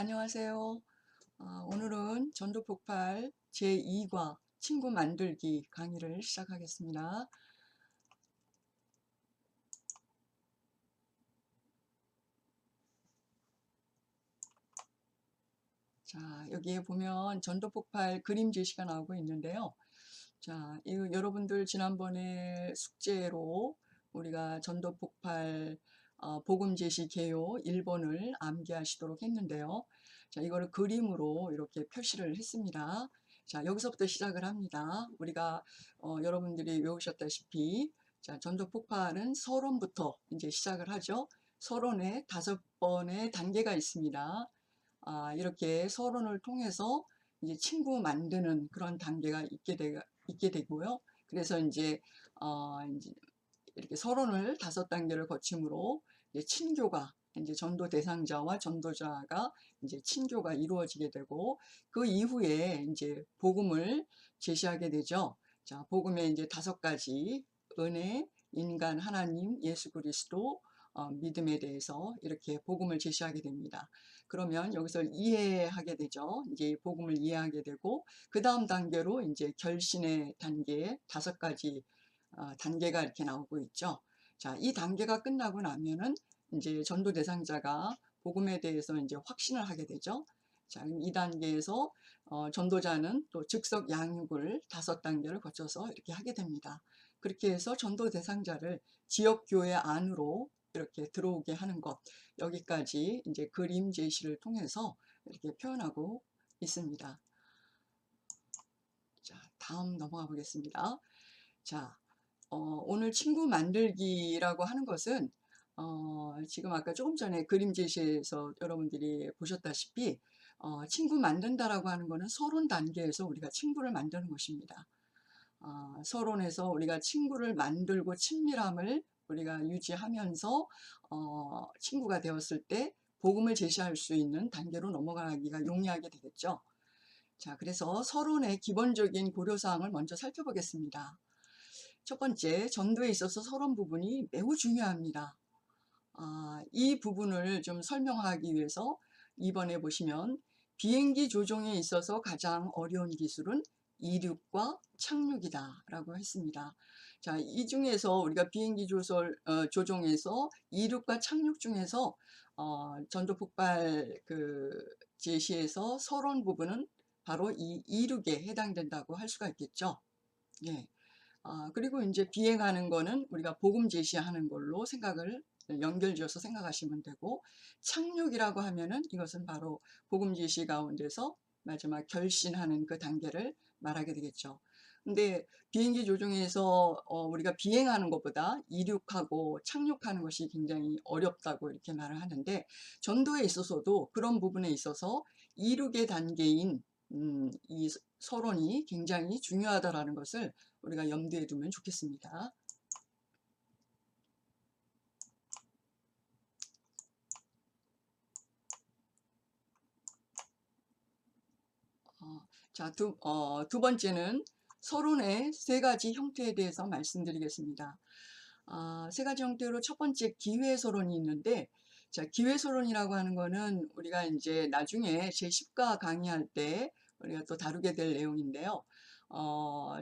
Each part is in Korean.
안녕하세요. 오늘은 전도폭발 제2과 친구 만들기 강의를 시작하겠습니다. 자, 여기에 보면 전도폭발 그림 제시가 나오고 있는데요. 자, 이거 여러분들 지난번에 숙제로 우리가 전도폭발 복음 제시 개요 1번을 암기하시도록 했는데요. 자, 이거를 그림으로 이렇게 표시를 했습니다. 자, 여기서부터 시작을 합니다. 우리가 여러분들이 외우셨다시피 자, 전도폭발은 서론부터 이제 시작을 하죠. 서론에 5번의 단계가 있습니다. 이렇게 서론을 통해서 이제 친구 만드는 그런 단계가 있게 되고요. 그래서 이제 이렇게 서론을 5단계를 거침으로 이제 친교가 이제 전도 대상자와 전도자가 이제 친교가 이루어지게 되고, 그 이후에 이제 복음을 제시하게 되죠. 자, 복음의 이제 5가지 은혜, 인간, 하나님, 예수 그리스도, 믿음에 대해서 이렇게 복음을 제시하게 됩니다. 그러면 여기서 이해하게 되죠. 이제 복음을 이해하게 되고, 그 다음 단계로 이제 결신의 단계 5가지 단계가 이렇게 나오고 있죠. 자, 이 단계가 끝나고 나면은 이제 전도 대상자가 복음에 대해서 이제 확신을 하게 되죠. 자, 그럼 이 단계에서 전도자는 또 즉석 양육을 5단계를 거쳐서 이렇게 하게 됩니다. 그렇게 해서 전도 대상자를 지역 교회 안으로 이렇게 들어오게 하는 것, 여기까지 이제 그림 제시를 통해서 이렇게 표현하고 있습니다. 자, 다음 넘어가 보겠습니다. 자, 오늘 친구 만들기라고 하는 것은 지금 아까 조금 전에 그림 제시에서 여러분들이 보셨다시피 친구 만든다라고 하는 것은 서론 단계에서 우리가 친구를 만드는 것입니다. 서론에서 우리가 친구를 만들고 친밀함을 우리가 유지하면서 친구가 되었을 때 복음을 제시할 수 있는 단계로 넘어가기가 용이하게 되겠죠. 자, 그래서 서론의 기본적인 고려사항을 먼저 살펴보겠습니다. 첫 번째, 전도에 있어서 서론 부분이 매우 중요합니다. 이 부분을 좀 설명하기 위해서 2번에 보시면 비행기 조종에 있어서 가장 어려운 기술은 이륙과 착륙이다 라고 했습니다. 자, 이 중에서 우리가 비행기 조종에서 이륙과 착륙 중에서 전도 폭발 제시에서 서론 부분은 바로 이 이륙에 해당된다고 할 수가 있겠죠. 예. 그리고 이제 비행하는 거는 우리가 복음 제시하는 걸로 생각을 연결지어서 생각하시면 되고, 착륙이라고 하면은 이것은 바로 복음 제시 가운데서 마지막 결신하는 그 단계를 말하게 되겠죠. 근데 비행기 조종에서 우리가 비행하는 것보다 이륙하고 착륙하는 것이 굉장히 어렵다고 이렇게 말을 하는데, 전도에 있어서도 그런 부분에 있어서 이륙의 단계인 이 서론이 굉장히 중요하다라는 것을 우리가 염두에 두면 좋겠습니다. 자, 두 번째는 서론의 3가지 형태에 대해서 말씀드리겠습니다. 3가지 형태로 첫 번째 기회서론이 있는데, 자, 기회서론이라고 하는 거는 우리가 이제 나중에 제10과 강의할 때 우리가 또 다루게 될 내용인데요.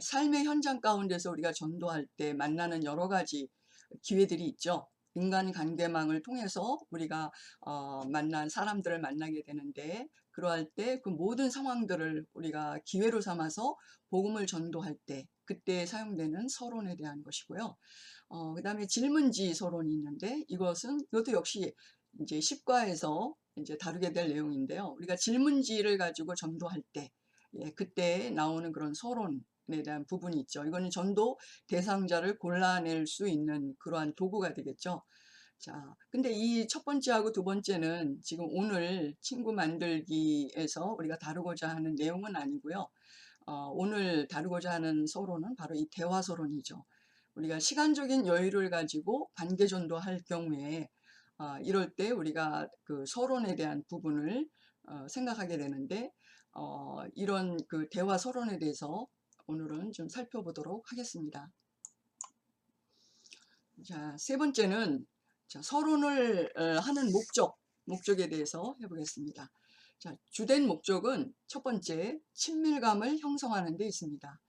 삶의 현장 가운데서 우리가 전도할 때 만나는 여러 가지 기회들이 있죠. 인간관계망을 통해서 우리가 만난 사람들을 만나게 되는데, 그러할 때 그 모든 상황들을 우리가 기회로 삼아서 복음을 전도할 때 그때 사용되는 서론에 대한 것이고요. 그 다음에 질문지 서론이 있는데, 이것도 역시 이제 10과에서 이제 다루게 될 내용인데요. 우리가 질문지를 가지고 전도할 때, 예, 그때 나오는 그런 서론에 대한 부분이 있죠. 이거는 전도 대상자를 골라낼 수 있는 그러한 도구가 되겠죠. 자, 근데 이 첫 번째하고 두 번째는 지금 오늘 친구 만들기에서 우리가 다루고자 하는 내용은 아니고요. 오늘 다루고자 하는 서론은 바로 이 대화 서론이죠. 우리가 시간적인 여유를 가지고 관계 전도할 경우에 이럴 때 우리가 그 서론에 대한 부분을 생각하게 되는데, 이런 그 대화 서론에 대해서 오늘은 좀 살펴보도록 하겠습니다. 자, 세 번째는 자, 서론을 하는 목적에 대해서 해보겠습니다. 자, 주된 목적은 첫 번째, 친밀감을 형성하는 데 있습니다.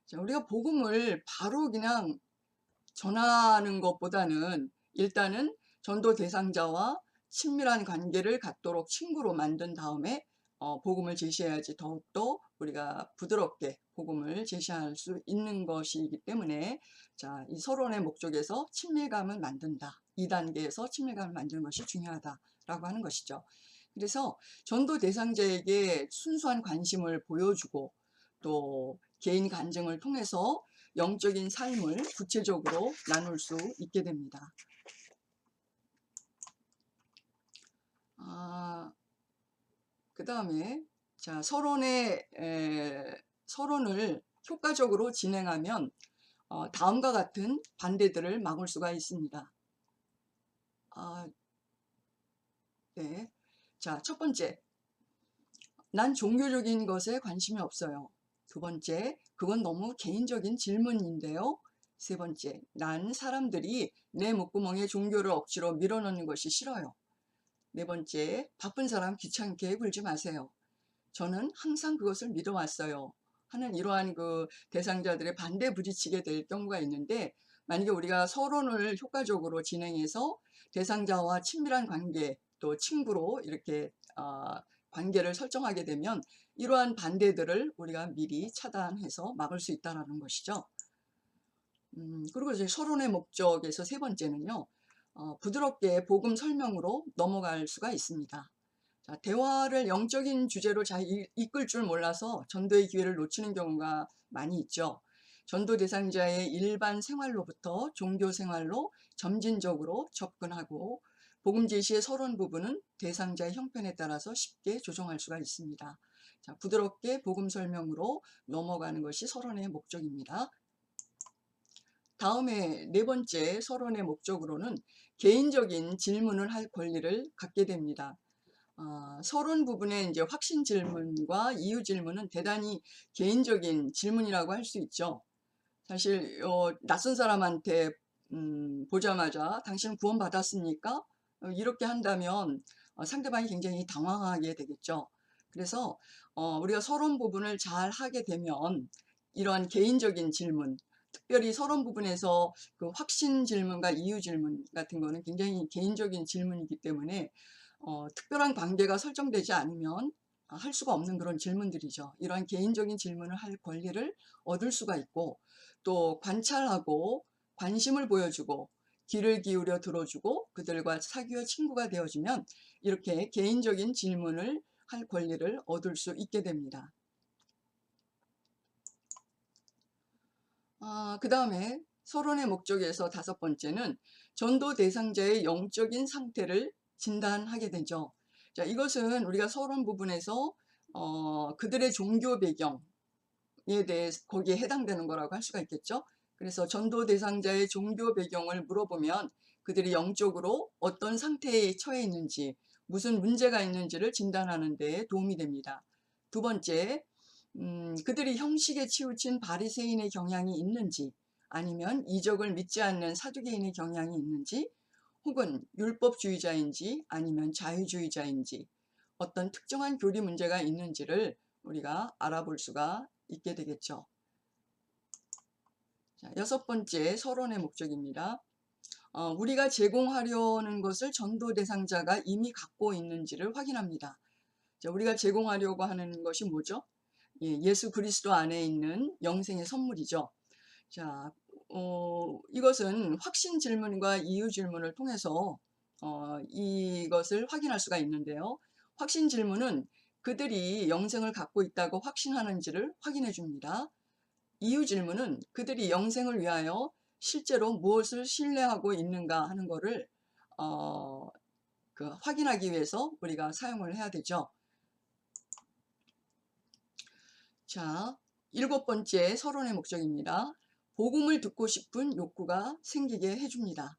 자, 우리가 복음을 바로 그냥 전하는 것보다는 일단은 전도 대상자와 친밀한 관계를 갖도록 친구로 만든 다음에 복음을 제시해야지 더욱더 우리가 부드럽게 복음을 제시할 수 있는 것이기 때문에, 자, 이 서론의 목적에서 친밀감을 만든다. 2단계에서 친밀감을 만드는 것이 중요하다라고 하는 것이죠. 그래서 전도 대상자에게 순수한 관심을 보여주고 또 개인 간증을 통해서 영적인 삶을 구체적으로 나눌 수 있게 됩니다. 그 다음에 자, 서론을 효과적으로 진행하면 다음과 같은 반대들을 막을 수가 있습니다. 네. 자, 첫 번째, 난 종교적인 것에 관심이 없어요. 두 번째, 그건 너무 개인적인 질문인데요. 세 번째, 난 사람들이 내 목구멍에 종교를 억지로 밀어넣는 것이 싫어요. 네 번째, 바쁜 사람 귀찮게 굴지 마세요. 저는 항상 그것을 믿어왔어요. 하는 이러한 그 대상자들의 반대 부딪히게 될 경우가 있는데, 만약에 우리가 서론을 효과적으로 진행해서 대상자와 친밀한 관계, 또 친구로 이렇게 관계를 설정하게 되면 이러한 반대들을 우리가 미리 차단해서 막을 수 있다는 것이죠. 그리고 이제 서론의 목적에서 세 번째는요, 부드럽게 복음 설명으로 넘어갈 수가 있습니다. 자, 대화를 영적인 주제로 잘 이끌 줄 몰라서 전도의 기회를 놓치는 경우가 많이 있죠. 전도 대상자의 일반 생활로부터 종교 생활로 점진적으로 접근하고 복음 제시의 서론 부분은 대상자의 형편에 따라서 쉽게 조정할 수가 있습니다. 자, 부드럽게 복음 설명으로 넘어가는 것이 서론의 목적입니다. 다음에 네 번째 서론의 목적으로는 개인적인 질문을 할 권리를 갖게 됩니다. 서론 부분에 이제 확신 질문과 이유 질문은 대단히 개인적인 질문이라고 할 수 있죠. 사실 낯선 사람한테 보자마자 당신은 구원 받았습니까? 이렇게 한다면 상대방이 굉장히 당황하게 되겠죠. 그래서 우리가 서론 부분을 잘 하게 되면 이러한 개인적인 질문, 특별히 서론 부분에서 그 확신 질문과 이유 질문 같은 거는 굉장히 개인적인 질문이기 때문에 특별한 관계가 설정되지 않으면 할 수가 없는 그런 질문들이죠. 이러한 개인적인 질문을 할 권리를 얻을 수가 있고, 또 관찰하고 관심을 보여주고 귀를 기울여 들어주고 그들과 사귀어 친구가 되어주면 이렇게 개인적인 질문을 할 권리를 얻을 수 있게 됩니다. 그 다음에 서론의 목적에서 다섯 번째는 전도 대상자의 영적인 상태를 진단하게 되죠. 자, 이것은 우리가 서론 부분에서 그들의 종교 배경에 대해 거기에 해당되는 거라고 할 수가 있겠죠. 그래서 전도 대상자의 종교 배경을 물어보면 그들이 영적으로 어떤 상태에 처해 있는지, 무슨 문제가 있는지를 진단하는 데 도움이 됩니다. 두 번째, 그들이 형식에 치우친 바리새인의 경향이 있는지, 아니면 이적을 믿지 않는 사두개인의 경향이 있는지, 혹은 율법주의자인지 아니면 자유주의자인지, 어떤 특정한 교리 문제가 있는지를 우리가 알아볼 수가 있게 되겠죠. 자, 여섯 번째 서론의 목적입니다. 우리가 제공하려는 것을 전도 대상자가 이미 갖고 있는지를 확인합니다. 자, 우리가 제공하려고 하는 것이 뭐죠? 예수 그리스도 안에 있는 영생의 선물이죠. 자, 이것은 확신 질문과 이유 질문을 통해서 이것을 확인할 수가 있는데요. 확신 질문은 그들이 영생을 갖고 있다고 확신하는지를 확인해 줍니다. 이유 질문은 그들이 영생을 위하여 실제로 무엇을 신뢰하고 있는가 하는 것을 확인하기 위해서 우리가 사용을 해야 되죠. 자, 일곱 번째 서론의 목적입니다. 복음을 듣고 싶은 욕구가 생기게 해줍니다.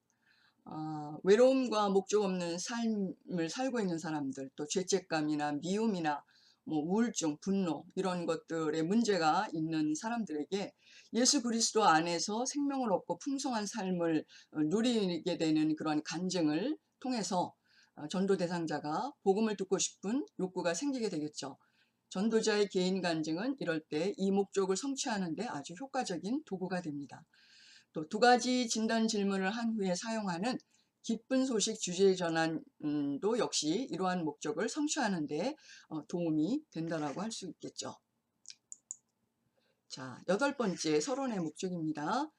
외로움과 목적 없는 삶을 살고 있는 사람들, 또 죄책감이나 미움이나 뭐 우울증, 분노 이런 것들의 문제가 있는 사람들에게 예수 그리스도 안에서 생명을 얻고 풍성한 삶을 누리게 되는 그런 간증을 통해서 전도 대상자가 복음을 듣고 싶은 욕구가 생기게 되겠죠. 전도자의 개인 간증은 이럴 때 이 목적을 성취하는 데 아주 효과적인 도구가 됩니다. 또 두 가지 진단 질문을 한 후에 사용하는 기쁜 소식 주제 전환도 역시 이러한 목적을 성취하는 데 도움이 된다라고 할 수 있겠죠. 자, 8번째 서론의 목적입니다.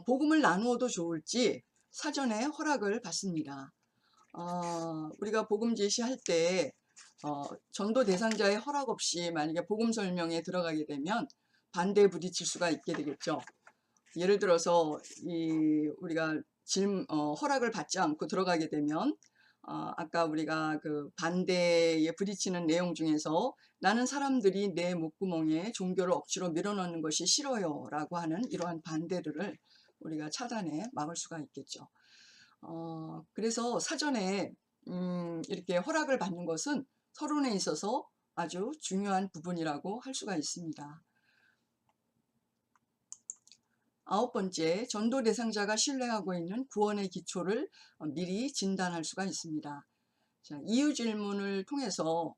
복음을 나누어도 좋을지 사전에 허락을 받습니다. 우리가 복음 제시할 때 전도 대상자의 허락 없이 만약에 복음 설명에 들어가게 되면 반대에 부딪힐 수가 있게 되겠죠. 예를 들어서 우리가 허락을 받지 않고 들어가게 되면 아까 우리가 그 반대에 부딪히는 내용 중에서 나는 사람들이 내 목구멍에 종교를 억지로 밀어넣는 것이 싫어요 라고 하는 이러한 반대를 우리가 차단해 막을 수가 있겠죠. 그래서 사전에 이렇게 허락을 받는 것은 서론에 있어서 아주 중요한 부분이라고 할 수가 있습니다. 9번째, 전도 대상자가 신뢰하고 있는 구원의 기초를 미리 진단할 수가 있습니다. 자, 이유 질문을 통해서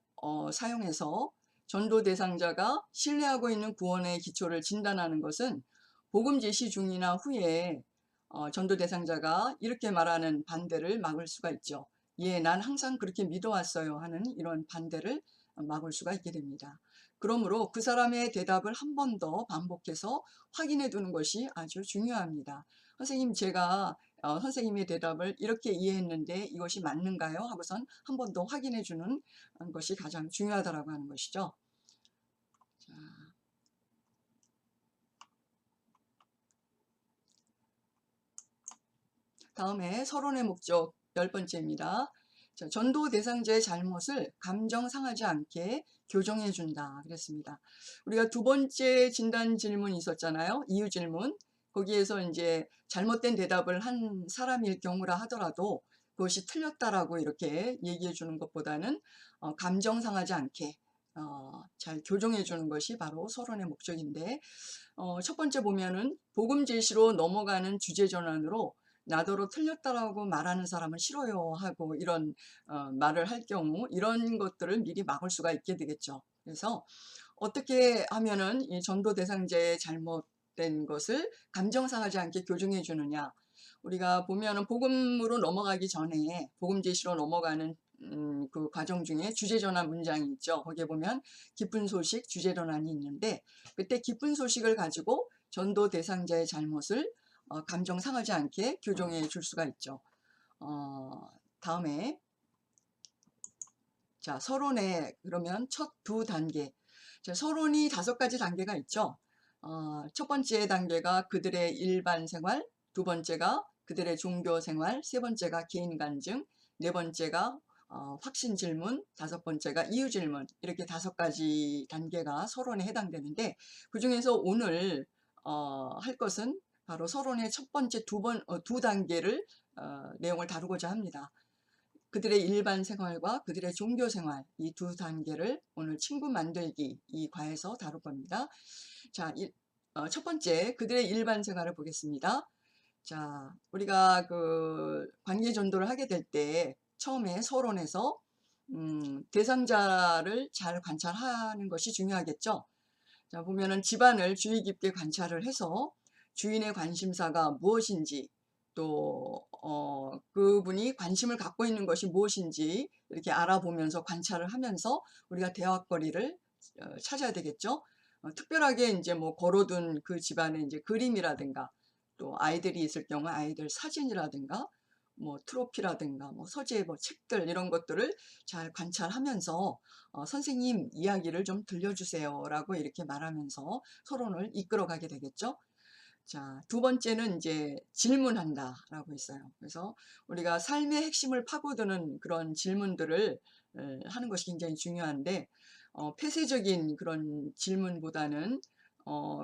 사용해서 전도 대상자가 신뢰하고 있는 구원의 기초를 진단하는 것은 복음 제시 중이나 후에 전도 대상자가 이렇게 말하는 반대를 막을 수가 있죠. 예, 난 항상 그렇게 믿어왔어요 하는 이런 반대를 막을 수가 있게 됩니다. 그러므로 그 사람의 대답을 한 번 더 반복해서 확인해 두는 것이 아주 중요합니다. 선생님, 제가 선생님의 대답을 이렇게 이해했는데 이것이 맞는가요? 하고선 한 번 더 확인해 주는 것이 가장 중요하다고 하는 것이죠. 자, 다음에 서론의 목적 10번째입니다. 자, 전도 대상자의 잘못을 감정 상하지 않게 교정해 준다 그랬습니다. 우리가 두 번째 진단 질문이 있었잖아요. 이유 질문. 거기에서 이제 잘못된 대답을 한 사람일 경우라 하더라도 그것이 틀렸다라고 이렇게 얘기해 주는 것보다는 감정 상하지 않게 잘 교정해 주는 것이 바로 서론의 목적인데, 첫 번째 보면은 복음 제시로 넘어가는 주제 전환으로 나더러 틀렸다라고 말하는 사람은 싫어요 하고 이런 말을 할 경우 이런 것들을 미리 막을 수가 있게 되겠죠. 그래서 어떻게 하면은 이 전도 대상자의 잘못된 것을 감정 상하지 않게 교정해 주느냐. 우리가 보면은 복음으로 넘어가기 전에 복음 제시로 넘어가는 그 과정 중에 주제 전환 문장이 있죠. 거기에 보면 기쁜 소식 주제 전환이 있는데 그때 기쁜 소식을 가지고 전도 대상자의 잘못을 감정 상하지 않게 교정해 줄 수가 있죠. 다음에 자, 서론의 그러면 첫 두 단계. 자, 서론이 5가지 단계가 있죠. 첫 번째 단계가 그들의 일반 생활, 두 번째가 그들의 종교 생활, 세 번째가 개인 간증, 네 번째가 확신 질문, 다섯 번째가 이유 질문, 이렇게 5가지 단계가 서론에 해당되는데 그 중에서 오늘 할 것은 바로 서론의 첫 번째 두 단계를 내용을 다루고자 합니다. 그들의 일반 생활과 그들의 종교 생활, 이 두 단계를 오늘 친구 만들기 이 과에서 다룰 겁니다. 자, 첫 번째 그들의 일반 생활을 보겠습니다. 자, 우리가 그 관계 전도를 하게 될 때 처음에 서론에서 대상자를 잘 관찰하는 것이 중요하겠죠. 자, 보면은 집안을 주의 깊게 관찰을 해서 주인의 관심사가 무엇인지 또 그분이 관심을 갖고 있는 것이 무엇인지 이렇게 알아보면서 관찰을 하면서 우리가 대화거리를 찾아야 되겠죠. 특별하게 이제 뭐 걸어둔 그 집안의 이제 그림이라든가 또 아이들이 있을 경우 아이들 사진이라든가 뭐 트로피라든가 뭐 서재 뭐 책들 이런 것들을 잘 관찰하면서 선생님 이야기를 좀 들려주세요 라고 이렇게 말하면서 서론을 이끌어가게 되겠죠. 자, 두 번째는 이제 질문한다 라고 있어요. 그래서 우리가 삶의 핵심을 파고드는 그런 질문들을 하는 것이 굉장히 중요한데 폐쇄적인 그런 질문보다는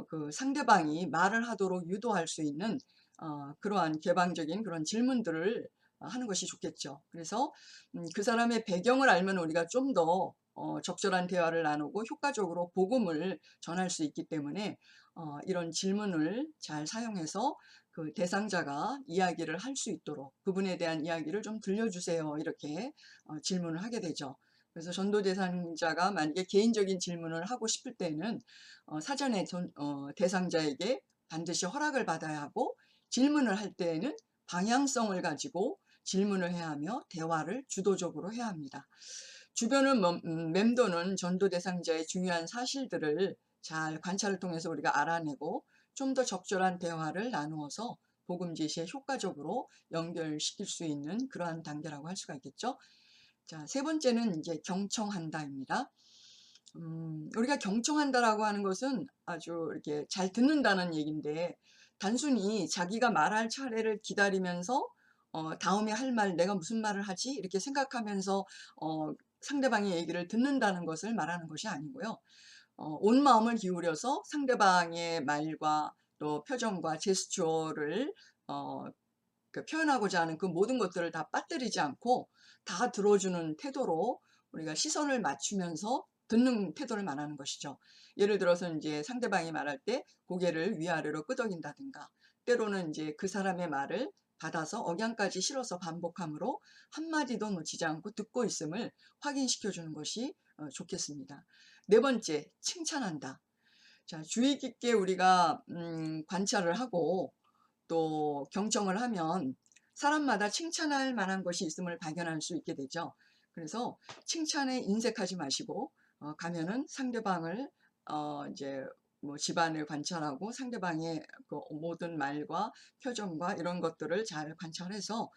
그 상대방이 말을 하도록 유도할 수 있는 그러한 개방적인 그런 질문들을 하는 것이 좋겠죠. 그래서 그 사람의 배경을 알면 우리가 좀 더 적절한 대화를 나누고 효과적으로 복음을 전할 수 있기 때문에 이런 질문을 잘 사용해서 그 대상자가 이야기를 할 수 있도록 그분에 대한 이야기를 좀 들려주세요. 이렇게 질문을 하게 되죠. 그래서 전도 대상자가 만약에 개인적인 질문을 하고 싶을 때는 사전에 대상자에게 반드시 허락을 받아야 하고, 질문을 할 때에는 방향성을 가지고 질문을 해야 하며 대화를 주도적으로 해야 합니다. 주변을 맴도는 전도 대상자의 중요한 사실들을 잘 관찰을 통해서 우리가 알아내고 좀 더 적절한 대화를 나누어서 복음 제시에 효과적으로 연결시킬 수 있는 그러한 단계라고 할 수가 있겠죠. 자, 세 번째는 이제 경청한다입니다. 우리가 경청한다라고 하는 것은 아주 이렇게 잘 듣는다는 얘기인데, 단순히 자기가 말할 차례를 기다리면서 다음에 할 말, 내가 무슨 말을 하지? 이렇게 생각하면서 상대방의 얘기를 듣는다는 것을 말하는 것이 아니고요. 온 마음을 기울여서 상대방의 말과 또 표정과 제스처를 어, 표현하고자 하는 그 모든 것들을 다 빠뜨리지 않고 다 들어주는 태도로 우리가 시선을 맞추면서 듣는 태도를 말하는 것이죠. 예를 들어서 이제 상대방이 말할 때 고개를 위아래로 끄덕인다든가, 때로는 이제 그 사람의 말을 받아서 억양까지 실어서 반복함으로 한마디도 놓치지 않고 듣고 있음을 확인시켜 주는 것이 좋겠습니다. 네 번째, 칭찬한다. 자, 주의 깊게 우리가 관찰을 하고 또 경청을 하면 사람마다 칭찬할 만한 것이 있음을 발견할 수 있게 되죠. 그래서 칭찬에 인색하지 마시고 가면은 상대방을 이제 뭐 집안을 관찰하고 상대방의 그 모든 말과 표정과 이런 것들을 잘 관찰해서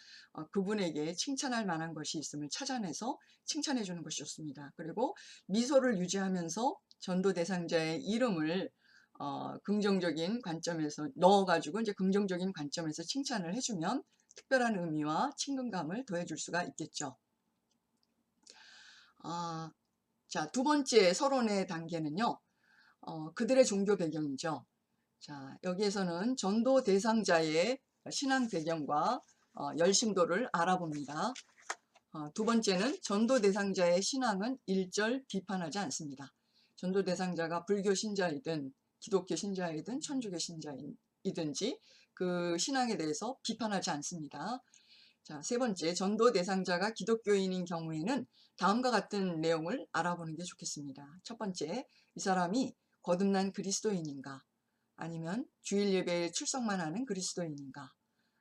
그분에게 칭찬할 만한 것이 있음을 찾아내서 칭찬해 주는 것이 좋습니다. 그리고 미소를 유지하면서 전도 대상자의 이름을 긍정적인 관점에서 넣어가지고 이제 긍정적인 관점에서 칭찬을 해주면 특별한 의미와 친근감을 더해줄 수가 있겠죠. 자, 두 번째 서론의 단계는요, 그들의 종교 배경이죠. 자, 여기에서는 전도 대상자의 신앙 배경과 열심도를 알아봅니다. 두 번째는 전도 대상자의 신앙은 일절 비판하지 않습니다. 전도 대상자가 불교 신자이든 기독교 신자이든 천주교 신자이든지 그 신앙에 대해서 비판하지 않습니다. 자, 세 번째, 전도 대상자가 기독교인인 경우에는 다음과 같은 내용을 알아보는 게 좋겠습니다. 첫 번째, 이 사람이 거듭난 그리스도인인가? 아니면 주일 예배에 출석만 하는 그리스도인인가?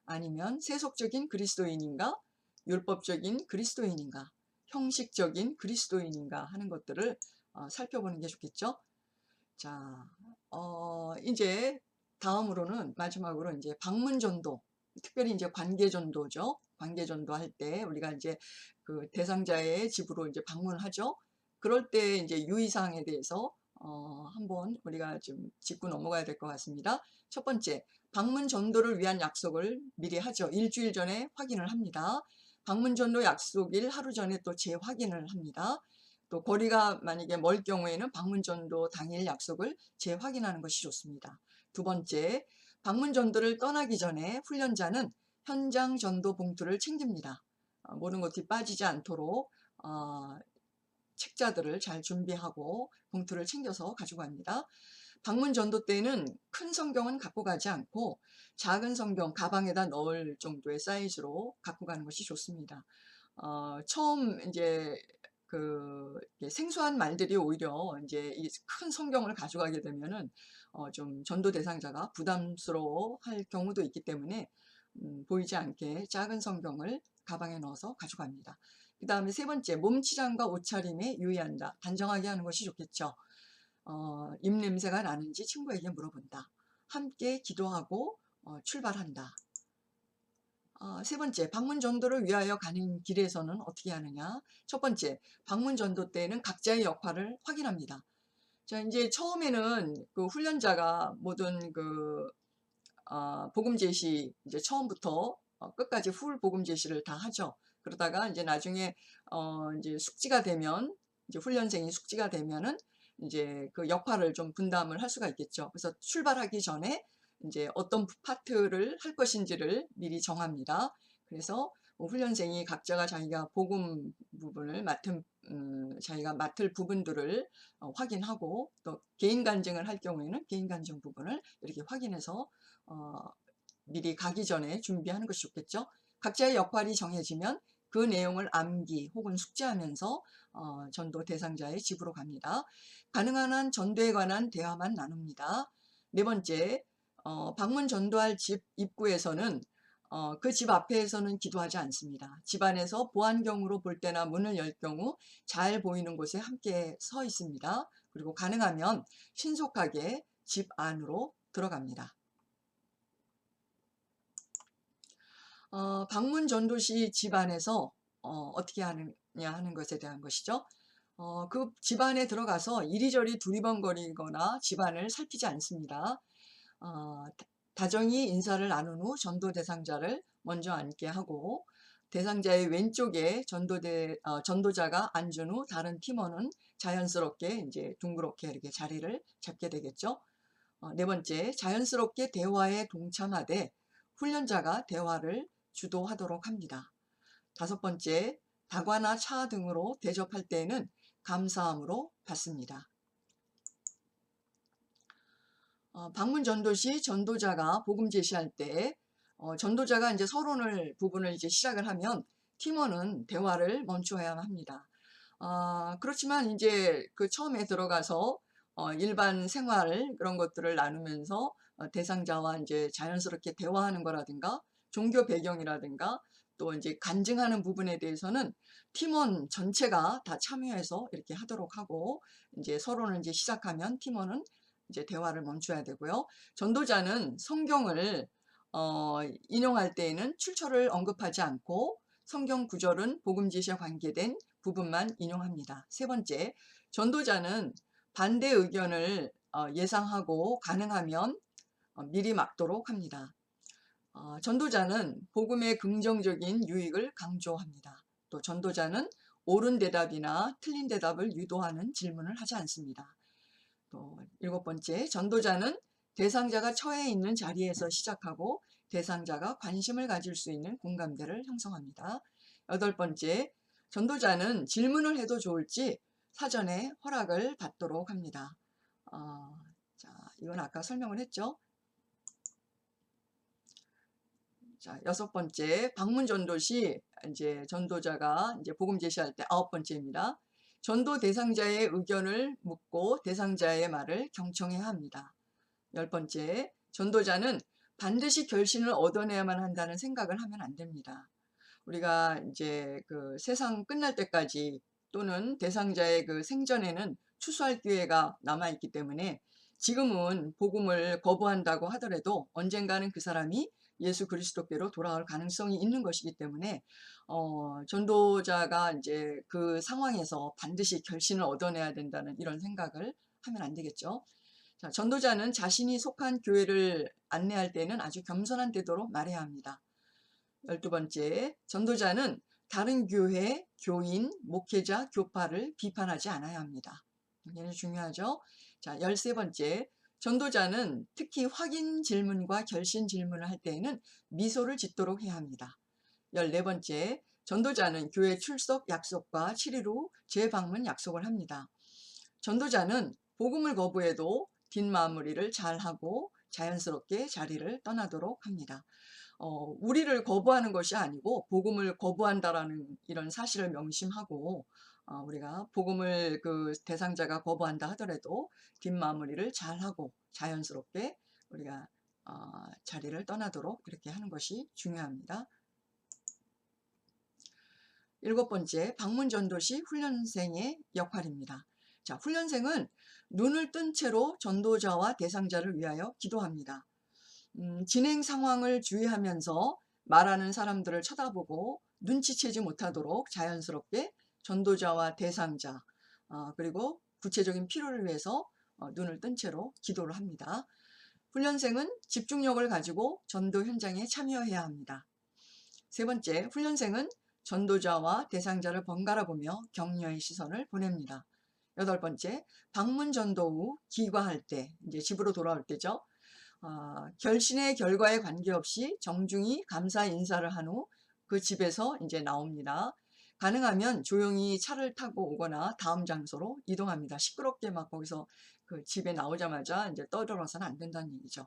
아니면 세속적인 그리스도인인가? 율법적인 그리스도인인가? 형식적인 그리스도인인가? 하는 것들을 살펴보는 게 좋겠죠. 자, 이제 다음으로는 마지막으로 이제 방문전도, 특별히 이제 관계전도죠. 관계전도 할 때 우리가 이제 그 대상자의 집으로 이제 방문하죠. 그럴 때 이제 유의사항에 대해서 한번 우리가 좀 짚고 넘어가야 될 것 같습니다. 첫 번째, 방문 전도를 위한 약속을 미리 하죠. 일주일 전에 확인을 합니다. 방문 전도 약속일 하루 전에 또 재확인을 합니다. 또 거리가 만약에 멀 경우에는 방문 전도 당일 약속을 재확인하는 것이 좋습니다. 두 번째, 방문 전도를 떠나기 전에 훈련자는 현장 전도 봉투를 챙깁니다. 모든 것이 빠지지 않도록 책자들을 잘 준비하고 봉투를 챙겨서 가지고 갑니다. 방문 전도 때는 큰 성경은 갖고 가지 않고 작은 성경 가방에다 넣을 정도의 사이즈로 갖고 가는 것이 좋습니다. 처음 이제 그 생소한 말들이 오히려 이제 이 큰 성경을 가져가게 되면은 좀 전도 대상자가 부담스러워 할 경우도 있기 때문에 보이지 않게 작은 성경을 가방에 넣어서 가져갑니다. 그 다음에 세 번째, 몸치장과 옷차림에 유의한다. 단정하게 하는 것이 좋겠죠. 입냄새가 나는지 친구에게 물어본다. 함께 기도하고 출발한다. 세 번째, 방문 전도를 위하여 가는 길에서는 어떻게 하느냐. 첫 번째, 방문 전도 때는 각자의 역할을 확인합니다. 자, 이제 처음에는 그 훈련자가 모든 그 복음 제시 이제 처음부터 끝까지 풀 복음 제시를 다 하죠. 그러다가 이제 나중에 이제 숙지가 되면, 이제 훈련생이 숙지가 되면은 이제 그 역할을 좀 분담을 할 수가 있겠죠. 그래서 출발하기 전에 이제 어떤 파트를 할 것인지를 미리 정합니다. 그래서 뭐 훈련생이 각자가 자기가 복음 부분을 자기가 맡을 부분들을 확인하고, 또 개인 간증을 할 경우에는 개인 간증 부분을 이렇게 확인해서 미리 가기 전에 준비하는 것이 좋겠죠. 각자의 역할이 정해지면 그 내용을 암기 혹은 숙지하면서 전도 대상자의 집으로 갑니다. 가능한 한 전도에 관한 대화만 나눕니다. 네 번째, 방문 전도할 집 입구에서는 그 집 앞에서는 기도하지 않습니다. 집 안에서 보안경으로 볼 때나 문을 열 경우 잘 보이는 곳에 함께 서 있습니다. 그리고 가능하면 신속하게 집 안으로 들어갑니다. 방문 전도 시 집 안에서 어떻게 하느냐 하는 것에 대한 것이죠. 그 집 안에 들어가서 이리저리 두리번거리거나 집안을 살피지 않습니다. 다정히 인사를 나눈 후 전도 대상자를 먼저 앉게 하고 대상자의 왼쪽에 전도자가 앉은 후 다른 팀원은 자연스럽게 이제 둥그렇게 이렇게 자리를 잡게 되겠죠. 네 번째, 자연스럽게 대화에 동참하되 훈련자가 대화를 주도하도록 합니다. 다섯 번째, 다과나 차 등으로 대접할 때에는 감사함으로 받습니다. 방문 전도 시 전도자가 복음 제시할 때 전도자가 이제 부분을 이제 시작을 하면 팀원은 대화를 멈춰야 합니다. 그렇지만 이제 그 처음에 들어가서 일반 생활 그런 것들을 나누면서 대상자와 이제 자연스럽게 대화하는 거라든가 종교 배경이라든가 또 이제 간증하는 부분에 대해서는 팀원 전체가 다 참여해서 이렇게 하도록 하고 이제 서론을 이제 시작하면 팀원은 이제 대화를 멈춰야 되고요. 전도자는 성경을 인용할 때에는 출처를 언급하지 않고 성경 구절은 복음 제시와 관계된 부분만 인용합니다. 세 번째, 전도자는 반대 의견을 예상하고 가능하면 미리 막도록 합니다. 전도자는 복음의 긍정적인 유익을 강조합니다. 또 전도자는 옳은 대답이나 틀린 대답을 유도하는 질문을 하지 않습니다. 또 일곱 번째, 전도자는 대상자가 처해 있는 자리에서 시작하고 대상자가 관심을 가질 수 있는 공감대를 형성합니다. 여덟 번째, 전도자는 질문을 해도 좋을지 사전에 허락을 받도록 합니다. 자, 이건 아까 설명을 했죠. 자, 여섯 번째, 방문 전도 시 이제 전도자가 이제 복음 제시할 때 아홉 번째입니다. 전도 대상자의 의견을 묻고 대상자의 말을 경청해야 합니다. 열 번째, 전도자는 반드시 결신을 얻어내야만 한다는 생각을 하면 안 됩니다. 우리가 이제 그 세상 끝날 때까지 또는 대상자의 그 생전에는 추수할 기회가 남아있기 때문에 지금은 복음을 거부한다고 하더라도 언젠가는 그 사람이 예수 그리스도께로 돌아올 가능성이 있는 것이기 때문에 전도자가 이제 그 상황에서 반드시 결신을 얻어내야 된다는 이런 생각을 하면 안 되겠죠. 자, 전도자는 자신이 속한 교회를 안내할 때는 아주 겸손한 태도로 말해야 합니다. 12번째, 전도자는 다른 교회, 교인, 목회자, 교파를 비판하지 않아야 합니다. 굉장히 중요하죠. 자, 13번째, 전도자는 특히 확인 질문과 결신 질문을 할 때에는 미소를 짓도록 해야 합니다. 14번째, 전도자는 교회 출석 약속과 7일 후 재방문 약속을 합니다. 전도자는 복음을 거부해도 뒷마무리를 잘하고 자연스럽게 자리를 떠나도록 합니다. 우리를 거부하는 것이 아니고 복음을 거부한다라는 이런 사실을 명심하고 우리가 복음을 그 대상자가 거부한다 하더라도 뒷마무리를 잘하고 자연스럽게 우리가 자리를 떠나도록 이렇게 하는 것이 중요합니다. 일곱 번째, 방문 전도 시 훈련생의 역할입니다. 자, 훈련생은 눈을 뜬 채로 전도자와 대상자를 위하여 기도합니다. 진행 상황을 주의하면서 말하는 사람들을 쳐다보고 눈치채지 못하도록 자연스럽게 전도자와 대상자 그리고 구체적인 필요를 위해서 눈을 뜬 채로 기도를 합니다. 훈련생은 집중력을 가지고 전도 현장에 참여해야 합니다. 세 번째, 훈련생은 전도자와 대상자를 번갈아 보며 격려의 시선을 보냅니다. 여덟 번째, 방문 전도 후 귀가할 때, 이제 집으로 돌아올 때죠. 결신의 결과에 관계없이 정중히 감사 인사를 한 후 그 집에서 이제 나옵니다. 가능하면 조용히 차를 타고 오거나 다음 장소로 이동합니다. 시끄럽게 막 거기서 그 집에 나오자마자 이제 떠들어서는 안 된다는 얘기죠.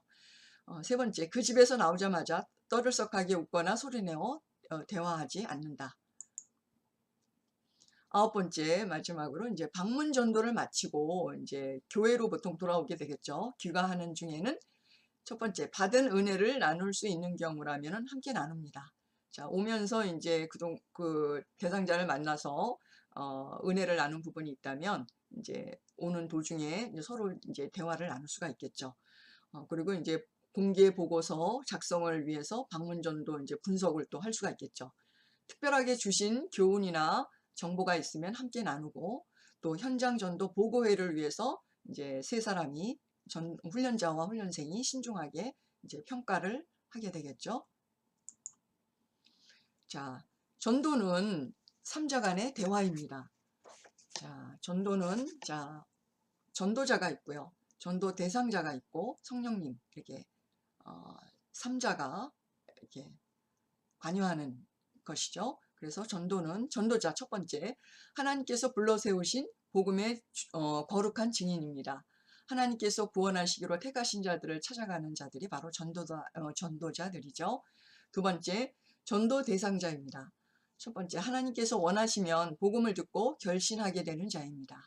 세 번째, 그 집에서 나오자마자 떠들썩하게 웃거나 소리내어 대화하지 않는다. 아홉 번째, 마지막으로 이제 방문 전도를 마치고 이제 교회로 보통 돌아오게 되겠죠. 귀가하는 중에는 첫 번째, 받은 은혜를 나눌 수 있는 경우라면 함께 나눕니다. 자, 오면서 이제 그 대상자를 만나서 은혜를 나눈 부분이 있다면 이제 오는 도중에 이제 서로 이제 대화를 나눌 수가 있겠죠. 그리고 이제 공개 보고서 작성을 위해서 방문 전도 이제 분석을 또 할 수가 있겠죠. 특별하게 주신 교훈이나 정보가 있으면 함께 나누고, 또 현장 전도 보고회를 위해서 이제 세 사람이 훈련자와 훈련생이 신중하게 이제 평가를 하게 되겠죠. 자, 전도는 3자 간의 대화입니다. 자, 전도는 전도자가 있고요. 전도 대상자가 있고 성령님 이렇게 3자가 이렇게 관여하는 것이죠. 그래서 전도는 전도자 첫 번째, 하나님께서 불러 세우신 복음의 거룩한 증인입니다. 하나님께서 구원하시기로 택하신 자들을 찾아가는 자들이 바로 전도자들이죠. 두 번째, 전도 대상자입니다. 첫 번째, 하나님께서 원하시면 복음을 듣고 결신하게 되는 자입니다.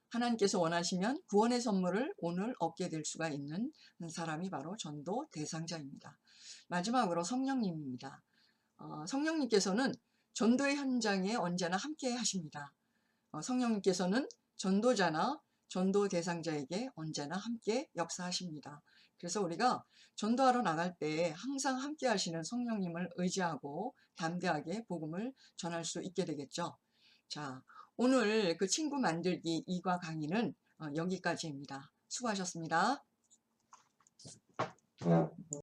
하나님께서 원하시면 구원의 선물을 오늘 얻게 될 수가 있는 사람이 바로 전도 대상자입니다. 마지막으로 성령님입니다. 성령님께서는 전도의 현장에 언제나 함께 하십니다. 성령님께서는 전도자나 전도 대상자에게 언제나 함께 역사하십니다. 그래서 우리가 전도하러 나갈 때 항상 함께 하시는 성령님을 의지하고 담대하게 복음을 전할 수 있게 되겠죠. 자, 오늘 그 친구 만들기 2과 강의는 여기까지입니다. 수고하셨습니다.